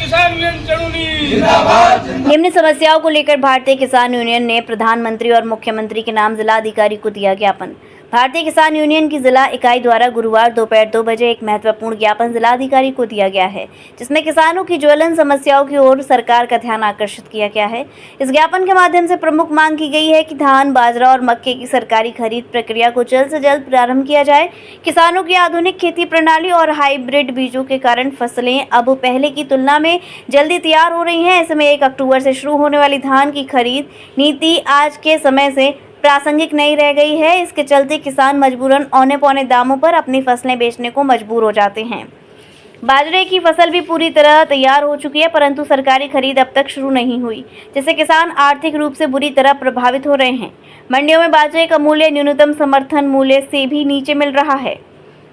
किसान यूनियन चुनौनी जिंदाबाद। निम्न समस्याओं को लेकर भारतीय किसान यूनियन ने प्रधानमंत्री और मुख्यमंत्री के नाम जिला अधिकारी को दिया ज्ञापन। भारतीय किसान यूनियन की जिला इकाई द्वारा गुरुवार दोपहर 2 बजे एक महत्वपूर्ण ज्ञापन जिला अधिकारी को दिया गया है, जिसमें किसानों की ज्वलन समस्याओं की ओर सरकार का ध्यान आकर्षित किया गया है। इस ज्ञापन के माध्यम से प्रमुख मांग की गई है कि धान, बाजरा और मक्के की सरकारी खरीद प्रक्रिया को जल्द से जल्द प्रारंभ किया जाए। किसानों की आधुनिक खेती प्रणाली और हाइब्रिड बीजों के कारण फसलें अब पहले की तुलना में जल्दी तैयार हो रही हैं। ऐसे में 1 अक्टूबर से शुरू होने वाली धान की खरीद नीति आज के समय से प्रासंगिक नहीं रह गई है। इसके चलते किसान मजबूरन औने पौने दामों पर अपनी फसलें बेचने को मजबूर हो जाते हैं। बाजरे की फसल भी पूरी तरह तैयार हो चुकी है, परंतु सरकारी खरीद अब तक शुरू नहीं हुई, जिससे किसान आर्थिक रूप से बुरी तरह प्रभावित हो रहे हैं। मंडियों में बाजरे का मूल्य न्यूनतम समर्थन मूल्य से भी नीचे मिल रहा है।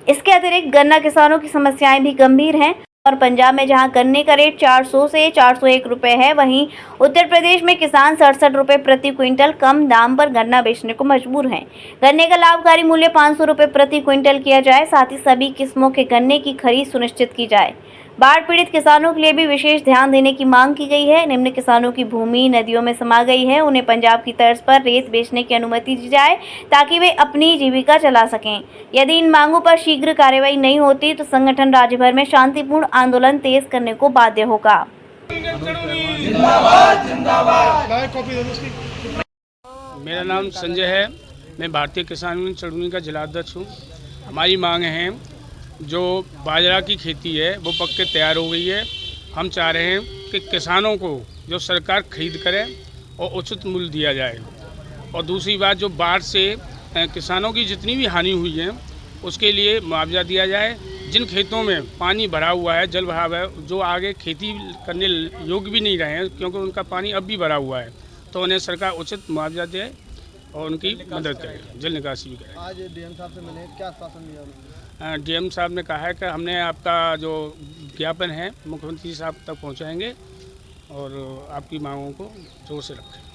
इसके अतिरिक्त गन्ना किसानों की समस्याएं भी गंभीर हैं और पंजाब में जहां गन्ने का रेट 400 से 401 रुपए है, वहीं उत्तर प्रदेश में किसान 67 रुपए प्रति क्विंटल कम दाम पर गन्ना बेचने को मजबूर हैं। गन्ने का लाभकारी मूल्य 500 रुपए प्रति क्विंटल किया जाए, साथ ही सभी किस्मों के गन्ने की खरीद सुनिश्चित की जाए। बाढ़ पीड़ित किसानों के लिए भी विशेष ध्यान देने की मांग की गई है। निम्न किसानों की भूमि नदियों में समा गई है, उन्हें पंजाब की तर्ज पर रेत बेचने की अनुमति दी जाए ताकि वे अपनी जीविका चला सकें। यदि इन मांगों पर शीघ्र कार्रवाई नहीं होती तो संगठन राज्य भर में शांतिपूर्ण आंदोलन तेज करने को बाध्य होगा। मेरा नाम संजय है, मैं भारतीय किसान यूनियन चुनौनी का जिला अध्यक्ष हूँ। हमारी मांग है, जो बाजरा की खेती है वो पक के तैयार हो गई है। हम चाह रहे हैं कि किसानों को जो सरकार खरीद करे और उचित मूल्य दिया जाए। और दूसरी बात, जो बाढ़ से किसानों की जितनी भी हानि हुई है उसके लिए मुआवजा दिया जाए। जिन खेतों में पानी भरा हुआ है, जल भरा हुआ है, जो आगे खेती करने योग्य भी नहीं रहे हैं क्योंकि उनका पानी अब भी भरा हुआ है, तो उन्हें सरकार उचित मुआवजा दे और उनकी मदद करे, जल निकासी भी करे। आज डीएम साहब से मिले, क्या आश्वासन दिया? डीएम साहब ने कहा है कि हमने आपका जो ज्ञापन है मुख्यमंत्री साहब तक पहुंचाएंगे और आपकी मांगों को जोर से रखें।